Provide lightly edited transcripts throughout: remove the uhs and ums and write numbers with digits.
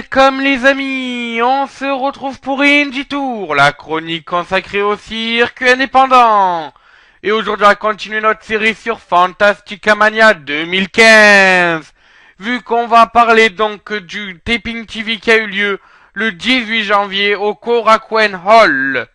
welcome les amis, on se retrouve pour Indie Tour, la chronique consacrée au circuit indépendant. Et aujourd'hui on va continuer notre série sur Fantastica Mania 2015. Vu qu'on va parler donc du Taping TV qui a eu lieu le 18 janvier au Korakuen Hall.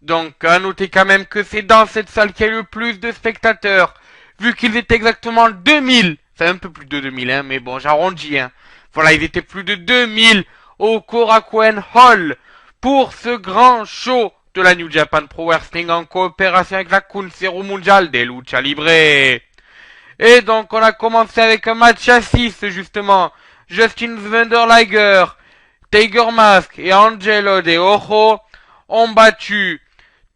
Donc à noter quand même que c'est dans cette salle qu'il y a eu le plus de spectateurs, vu qu'ils étaient exactement 2000, c'est un peu plus de 2000 hein, mais bon j'arrondis hein. Voilà, ils étaient plus de 2000 au Korakuen Hall pour ce grand show de la New Japan Pro Wrestling en coopération avec la Consejo Mundial de Lucha Libre. Et donc on a commencé avec un match à 6 justement. Justin Liger, Tiger Mask et Angelo de Ojo ont battu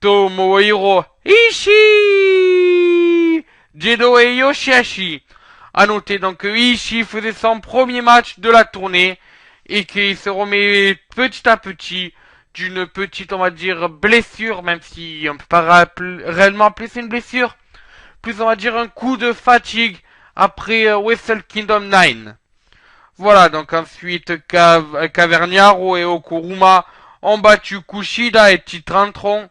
Tomohiro Ishii, Jado et Yoshihashi. À noter donc que Ishii faisait son premier match de la tournée et qu'il se remet petit à petit d'une petite, on va dire, blessure, même si on peut pas réellement appeler ça une blessure, plus on va dire un coup de fatigue après Wrestle Kingdom 9. Voilà, donc ensuite Caverniaro et Okuruma ont battu Kushida et Titron,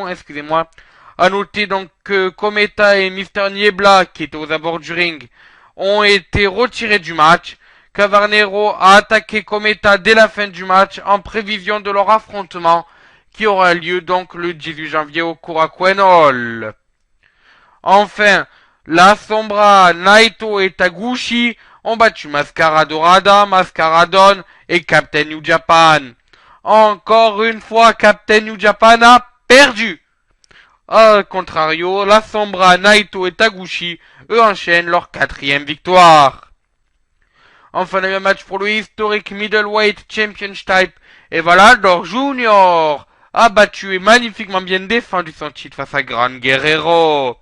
excusez-moi. À noter donc que Kometa et Mister Niebla, qui étaient aux abords du ring, ont été retirés du match. Caverniero a attaqué Kometa dès la fin du match en prévision de leur affrontement qui aura lieu donc le 18 janvier au Korakuen Hall. Enfin, La Sombra, Naito et Taguchi ont battu Mascara Dorada, Mascaradon et Captain New Japan. Encore une fois, Captain New Japan a perdu. A contrario, La Sombra, Naito et Taguchi, eux enchaînent leur 4e victoire. Enfin, on a eu un match pour le historique Middleweight Championship. Et Valador Junior a battu et magnifiquement bien défendu son titre face à Gran Guerrero.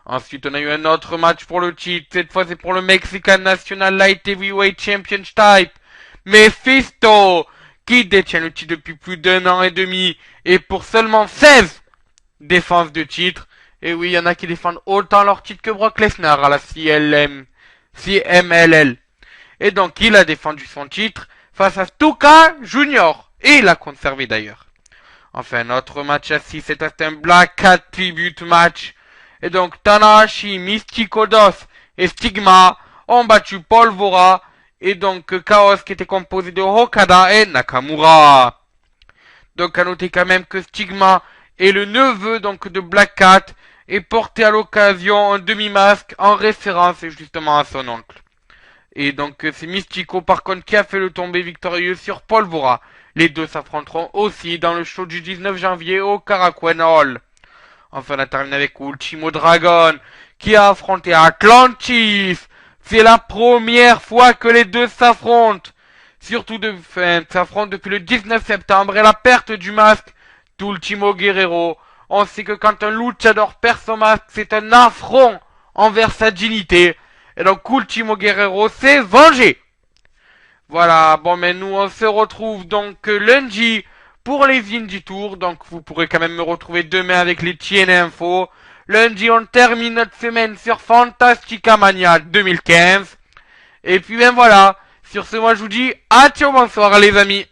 Ensuite, on a eu un autre match pour le titre. Cette fois, c'est pour le Mexican National Light Heavyweight Championship. Mephisto, qui détient le titre depuis plus d'1 an et demi. Et pour seulement 16 défense de titre. Et oui, il y en a qui défendent autant leur titre que Brock Lesnar à la CMLL. Et donc, il a défendu son titre face à Stuka Junior. Et il l'a conservé d'ailleurs. Enfin, notre match à 6, c'est un Black Cat Tribute match. Et donc, Tanahashi, Mystico Dos et Stigma ont battu Paul Vora. Et donc, Chaos qui était composé de Okada et Nakamura. Donc, à noter quand même que Stigma et le neveu donc de Black Cat est porté à l'occasion un demi-masque en référence justement à son oncle. Et donc c'est Mystico par contre qui a fait le tombé victorieux sur Paul Vora. Les deux s'affronteront aussi dans le show du 19 janvier au Korakuen Hall. Enfin on a terminé avec Ultimo Dragon qui a affronté Atlantis. C'est la première fois que les deux s'affrontent. Surtout s'affrontent depuis le 19 septembre et la perte du masque d'Ultimo Guerrero. On sait que quand un luchador perd son masque, c'est un affront envers sa dignité. Et donc Ultimo Guerrero s'est vengé. Voilà, bon mais nous on se retrouve donc lundi pour les Indie Tours. Donc vous pourrez quand même me retrouver demain avec les TNA Info. Lundi on termine notre semaine sur Fantastica Mania 2015. Et puis ben voilà, sur ce moi je vous dis adieu, bonsoir les amis.